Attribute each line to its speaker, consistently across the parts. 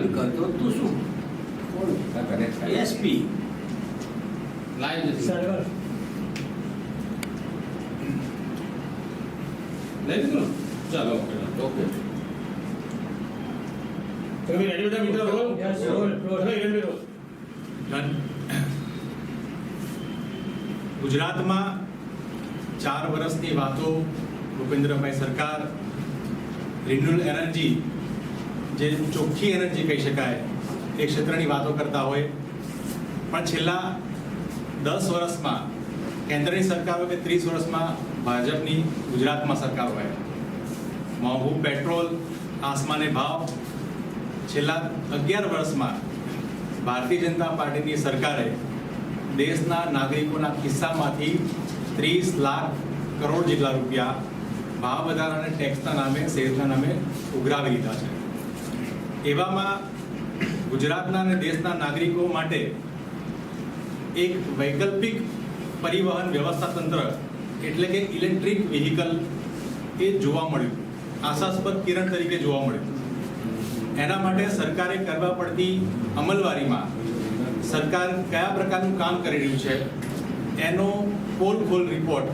Speaker 1: નથી કરતો તો શું? એસપી
Speaker 2: લાઈવ નથી
Speaker 3: સર્વર
Speaker 2: લઈ લીધું ને? ચાલો ઓકે
Speaker 4: તમે રેડી બેટા મિત્રો રોલ
Speaker 3: યસ રોલ
Speaker 4: તમે રેડી રોલ
Speaker 5: ડન. ગુજરાતમાં 4 વર્ષની વાતો ભૂપેન્દ્રભાઈ સરકાર રિન્યુએબલ એનર્જી, જે ચોખ્ખી એનર્જી કહી શકાય એ ક્ષેત્રની વાતો કરતા હોય, પણ છેલ્લા 10 વર્ષમાં કેન્દ્રની સરકાર હોય કે 30 વર્ષમાં ભાજપની ગુજરાતમાં સરકાર હોય, મોંઘું પેટ્રોલ, આસમાને ભાવ, છેલ્લા 11 વર્ષમાં ભારતીય જનતા પાર્ટીની સરકારે દેશના નાગરિકોના ખિસ્સામાંથી 30 લાખ કરોડ જેટલા રૂપિયા ભાવ વધારા અને ટેક્સના નામે, સેસના નામે ઉઘરાવી લીધા છે. એવામાં ગુજરાતના અને દેશના નાગરિકો માટે એક વૈકલ્પિક પરિવહન વ્યવસ્થા તંત્ર એટલે કે ઇલેક્ટ્રિક વ્હીકલ એ જોવા મળ્યું, આશાસ્પદ કિરણ તરીકે જોવા મળ્યું. એના માટે સરકારે કરવા પડતી અમલવારીમાં સરકાર કયા પ્રકારનું કામ કરી રહ્યું છે એનો પોલ રિપોર્ટ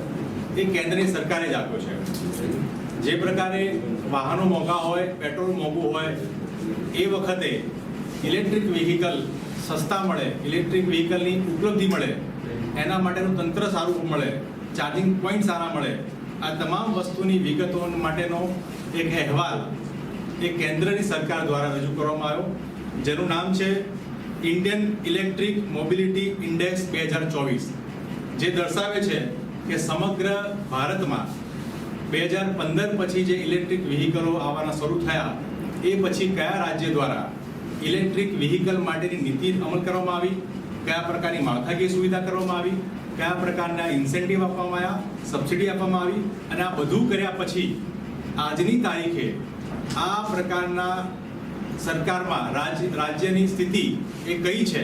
Speaker 5: એ કેન્દ્રની સરકારે જ આપ્યો છે. જે પ્રકારે વાહનો મોંઘા હોય, પેટ્રોલ મોંઘું હોય, એ વખતે ઇલેક્ટ્રિક વ્હીકલ સસ્તા મળે, ઇલેક્ટ્રિક વ્હીકલની ઉપલબ્ધિ મળે, એના માટેનું તંત્ર સારું મળે, ચાર્જિંગ પોઈન્ટ સારા મળે, આ તમામ વસ્તુની વિગતો માટેનો એક અહેવાલ એ કેન્દ્રની સરકાર દ્વારા રજૂ કરવામાં આવ્યો, જેનું નામ છે ઇન્ડિયન ઇલેક્ટ્રિક મોબિલિટી ઇન્ડેક્સ 2024, જે દર્શાવે છે કે સમગ્ર ભારતમાં 2015 પછી જે ઇલેક્ટ્રિક વ્હીકલો આવવાના શરૂ થયા એ પછી કયા રાજ્ય દ્વારા ઇલેક્ટ્રિક વ્હીકલ માટેની નીતિ અમલ કરવામાં આવી, કયા પ્રકારની માળખાકીય સુવિધા કરવામાં આવી, કયા પ્રકારના ઇન્સેન્ટિવ આપવામાં આવ્યા, સબસિડી આપવામાં આવી, અને આ બધું કર્યા પછી આજની તારીખે આ પ્રકારના સરકારમાં રાજ્યની સ્થિતિ એ કઈ છે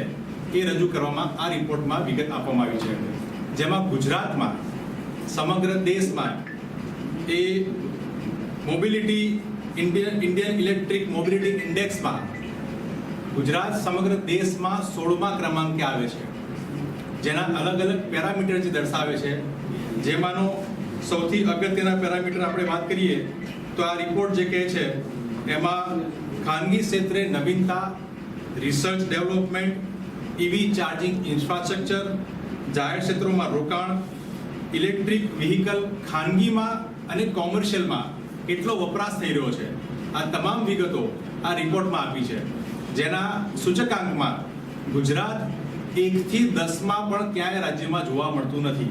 Speaker 5: એ રજૂ કરવામાં આ રિપોર્ટમાં વિગત આપવામાં આવી છે. જેમાં ગુજરાતમાં સમગ્ર દેશમાં એ મોબિલિટી ઇન્ડિયન ઇલેક્ટ્રિક મોબિલિટી ઇન્ડેક્સમાં ગુજરાત સમગ્ર દેશમાં 16મા ક્રમાંકે આવે છે, જેના અલગ અલગ પેરામીટર જે દર્શાવે છે. જેમાંનો સૌથી અગત્યના પેરામીટર આપણે વાત કરીએ તો આ રિપોર્ટ જે કહે છે એમાં ખાનગી ક્ષેત્રે નવીનતા, research development, EV charging infrastructure, જાહેર ક્ષેત્રોમાં રોકાણ, ઇલેક્ટ્રિક વ્હીકલ ખાનગીમાં અને કોમર્શિયલમાં કેટલો વપરાશ થઈ રહ્યો છે, આ તમામ વિગતો આ રિપોર્ટમાં આપી છે. જેના સૂચકાંકમાં ગુજરાત 1 થી 10માં પણ ક્યાંય રાજ્યમાં જોવા મળતું નથી.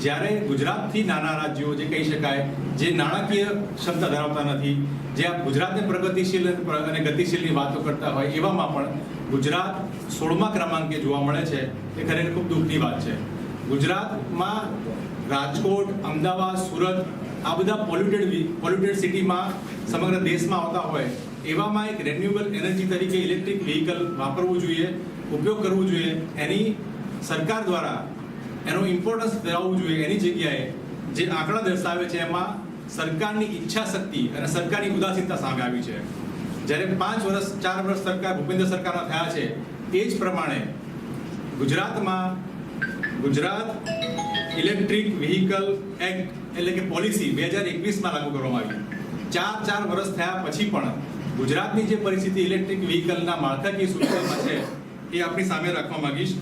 Speaker 5: જ્યારે ગુજરાતથી નાના રાજ્યો જે કહી શકાય, જે નાણાકીય ક્ષમતા ધરાવતા નથી, જે આ ગુજરાતને પ્રગતિશીલ અને ગતિશીલની વાતો કરતા હોય, એવામાં પણ ગુજરાત 16મા ક્રમાંકે જોવા મળે છે. એ ખરેખર ખૂબ દુઃખની વાત છે. ગુજરાતમાં રાજકોટ, અમદાવાદ, સુરત આ બધા પોલ્યુટેડ સિટીમાં સમગ્ર દેશમાં આવતા હોય, એવામાં એક રિન્યુએબલ એનર્જી તરીકે ઇલેક્ટ્રિક વ્હીકલ વાપરવું જોઈએ, ઉપયોગ કરવું જોઈએ, એની સરકાર દ્વારા એનો ઇમ્પોર્ટન્સ ધરાવવું જોઈએ. એની જગ્યાએ જે આંકડા દર્શાવે છે એમાં સરકારની ઈચ્છા શક્તિ અને સરકારની ઉદાસીનતા સામે આવી છે. જ્યારે 4 વર્ષ સરકાર ભૂપેન્દ્ર સરકારના થયા છે, એ જ પ્રમાણે ગુજરાતમાં ગુજરાત ઇલેક્ટ્રિક વ્હીકલ એક્ટ એટલે કે પોલિસી 2021માં લાગુ કરવામાં આવી. 4 વર્ષ થયા પછી પણ ગુજરાતની જે પરિસ્થિતિ ઇલેક્ટ્રિક વ્હીકલના માળખાકીય સુવિધામાં છે એ આપણી સામે રાખવા માંગીશ.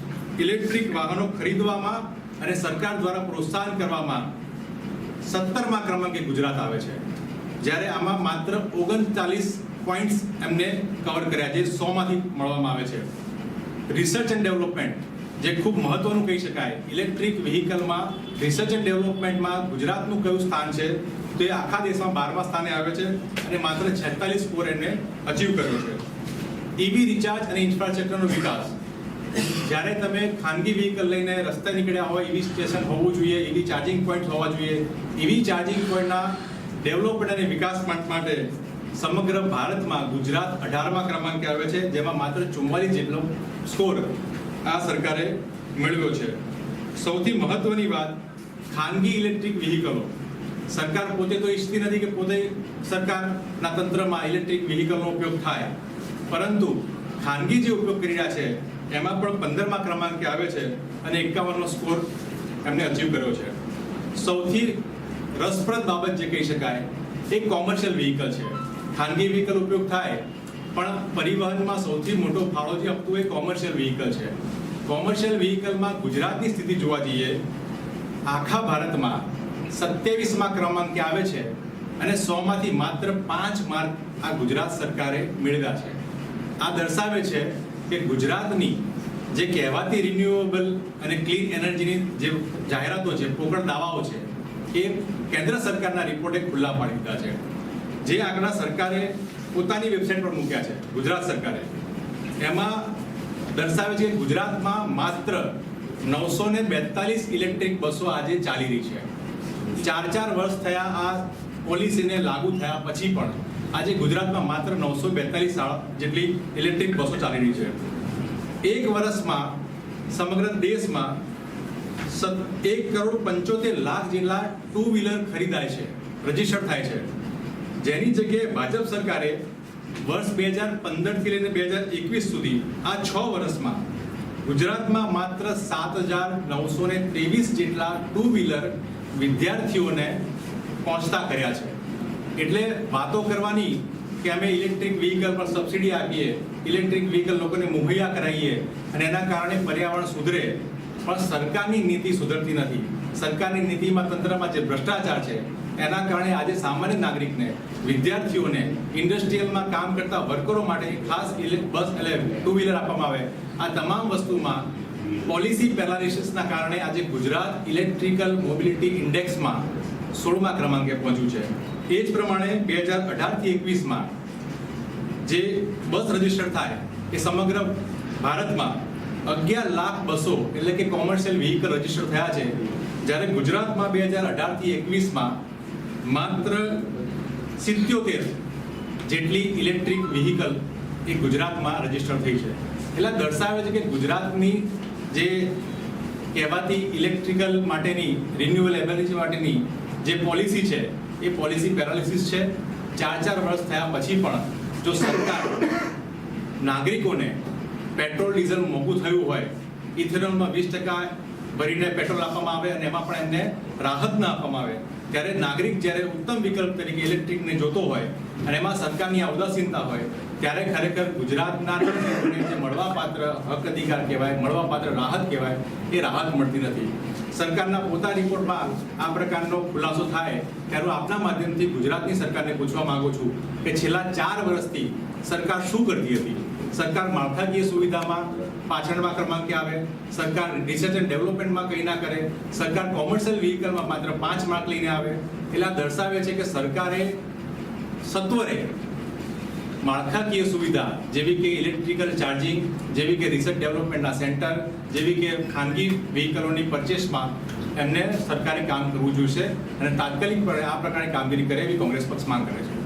Speaker 5: ઇલેક્ટ્રિક વાહનો ખરીદવામાં અને સરકાર દ્વારા પ્રોત્સાહન કરવામાં 17મા ક્રમાંકે ગુજરાત આવે છે, જ્યારે આમાં માત્ર 39 પોઈન્ટ્સ એમને કવર કર્યા છે 100માંથી મળવામાં આવે છે. રિસર્ચ એન્ડ ડેવલપમેન્ટ જે ખૂબ મહત્વનું કહી શકાય, ઇલેક્ટ્રિક વ્હીકલમાં રિસર્ચ એન્ડ ડેવલપમેન્ટમાં ગુજરાતનું કયું સ્થાન છે તો એ આખા દેશમાં 12મા સ્થાને આવે છે અને માત્ર 46 સ્કોર એને અચીવ કર્યો છે. ઇવી રિચાર્જ અને ઇન્ફ્રાસ્ટ્રક્ચરનો વિકાસ, જ્યારે તમે ખાનગી વ્હીકલ લઈને રસ્તે નીકળ્યા હોય, ઇવી સ્ટેશન હોવું જોઈએ, ઇવી ચાર્જિંગ પોઈન્ટ હોવા જોઈએ, ઇવી ચાર્જિંગ પોઈન્ટના ડેવલપમેન્ટ અને વિકાસ માટે સમગ્ર ભારતમાં ગુજરાત 18મા ક્રમાંકે આવે છે, જેમાં માત્ર 44 જેટલો સ્કોર આ સરકારે મેળવ્યો છે. સૌથી મહત્વની વાત, ખાનગી ઇલેક્ટ્રિક વ્હીકલો, સરકાર પોતે તો ઈચ્છતી નથી કે પોતે સરકારના તંત્રમાં ઇલેક્ટ્રિક વ્હીકલનો ઉપયોગ થાય, પરંતુ ખાનગી જે ઉપયોગ કરી રહ્યા છે એમાં પણ 15મા ક્રમાંકે આવે છે અને 51નો સ્કોર એમને અચીવ કર્યો છે. સૌથી રસપ્રદ બાબત જે કહી શકાય એ કોમર્શિયલ વ્હીકલ છે. ખાનગી વ્હીકલ ઉપયોગ થાય પણ પરિવહનમાં સૌથી મોટો ફાળો જે આપતું એ કોમર્શિયલ વ્હીકલ છે. કોમર્શિયલ વ્હીકલમાં ગુજરાતની સ્થિતિ જોવા જઈએ આખા ભારતમાં 27મા ક્રમાંકે આવે છે અને 100માંથી માત્ર 5 માર્ક આ ગુજરાત સરકારે મેળવ્યા છે. આ દર્શાવે છે કે ગુજરાતની જે કહેવાતી રિન્યુએબલ અને ક્લીન એનર્જીની જે જાહેરાતો છે, પોકળ દાવાઓ છે, એ કેન્દ્ર સરકારના રિપોર્ટે ખુલ્લા પાડી દીધા છે. જે આંકડા સરકારે પોતાની વેબસાઇટ પર મૂક્યા છે, ગુજરાત સરકારે, એમાં દર્શાવે છે કે ગુજરાતમાં માત્ર 942 ઇલેક્ટ્રિક બસો આજે ચાલી રહી છે. 4 વર્ષ થયા આ પોલિસીને લાગુ થયા પછી પણ આજે ગુજરાતમાં માત્ર 942 જેટલી ઇલેક્ટ્રિક બસો ચાલી રહી છે. એક વર્ષમાં સમગ્ર દેશમાં 1,75,00,000 જેટલા ટુ વ્હીલર ખરીદાય છે, રજીસ્ટર થાય છે. જેની જગ્યાએ ભાજપ સરકારે વર્ષ 2015થી લઈને 2021 સુધી આ 6 વર્ષમાં ગુજરાતમાં માત્ર 7,923 જેટલા ટુ વ્હીલર વિદ્યાર્થીઓને પહોંચતા કર્યા છે. એટલે વાતો કરવાની કે અમે ઇલેક્ટ્રિક વ્હીકલ પર સબસિડી આપીએ, ઇલેક્ટ્રિક વ્હીકલ લોકોને મુહૈયા કરાવીએ અને એના કારણે પર્યાવરણ સુધરે, પણ સરકારની નીતિ સુધરતી નથી. સરકારની નીતિમાં, તંત્રમાં જે ભ્રષ્ટાચાર છે એના કારણે આજે સામાન્ય નાગરિકને, વિદ્યાર્થીઓને, ઇન્ડસ્ટ્રીયલમાં કામ કરતા વર્કરો માટે ખાસ બસ એટલે ટુ વ્હીલર આપવામાં આવે. આ તમામ વસ્તુમાં પોલિસી પેરાલિસિસના કારણે આજે ગુજરાત ઇલેક્ટ્રિકલ મોબિલિટી ઇન્ડેક્સમાં 16મા ક્રમાંકે પહોંચ્યું છે. એ જ પ્રમાણે 2018થી 21માં જે બસ રજીસ્ટર થાય એ સમગ્ર ભારતમાં 11 લાખ બસો એટલે કે કોમર્શિયલ વ્હીકલ રજીસ્ટર થયા છે. જ્યારે ગુજરાતમાં 2018થી 21માં માત્ર 77 જેટલી ઇલેક્ટ્રિક વ્હીકલ એ ગુજરાતમાં રજીસ્ટર થઈ છે. એટલે દર્શાવે છે કે ગુજરાતની જે કહેવાતી ઇલેક્ટ્રિકલ માટેની, રિન્યુએબલ એનર્જી માટેની જે પોલિસી છે એ પોલિસી પેરાલિસિસ છે. 4 વર્ષ થયા પછી પણ જો સરકાર નાગરિકોને પેટ્રોલ ડીઝલ મોંઘું થયું હોય, ઇથેનોલમાં 20% ભરીને પેટ્રોલ આપવામાં આવે અને એમાં પણ એમને રાહત ના આપવામાં આવે, ત્યારે નાગરિક જ્યારે ઉત્તમ વિકલ્પ તરીકે ઇલેક્ટ્રિકને જોતો હોય અને એમાં સરકારની આ ઉદાસીનતા હોય, ત્યારે ખરેખર ગુજરાતના નાગરિકોને જે મળવાપાત્ર હક અધિકાર કહેવાય, મળવાપાત્ર રાહત કહેવાય, એ રાહત મળતી નથી. સરકારના પોતાના રિપોર્ટમાં આ પ્રકારનો ખુલાસો થાય ત્યારે આપના માધ્યમથી ગુજરાતની સરકારને પૂછવા માંગુ છું કે છેલ્લા 4 વર્ષથી સરકાર શું કરતી હતી? સરકાર માળખાકીય સુવિધામાં પાછળના ક્રમાંકે આવે, સરકાર રિસર્ચ એન્ડ ડેવલપમેન્ટમાં કંઈ ના કરે, સરકાર કોમર્શિયલ વ્હીકલમાં માત્ર 5 માર્ક લઈને આવે. એટલે દર્શાવે છે કે સરકારે સત્વરે માળખાકીય સુવિધા જેવી કે ઇલેક્ટ્રિકલ ચાર્જિંગ, જેવી કે રિસર્ચ ડેવલપમેન્ટના સેન્ટર, જેવી કે ખાનગી વ્હીકલોની પરચેસમાં એમને સરકારે કામ કરવું જોઈશે અને તાત્કાલિકપણે આ પ્રકારની કામગીરી કરે એવી કોંગ્રેસ પક્ષ માંગ કરે છે.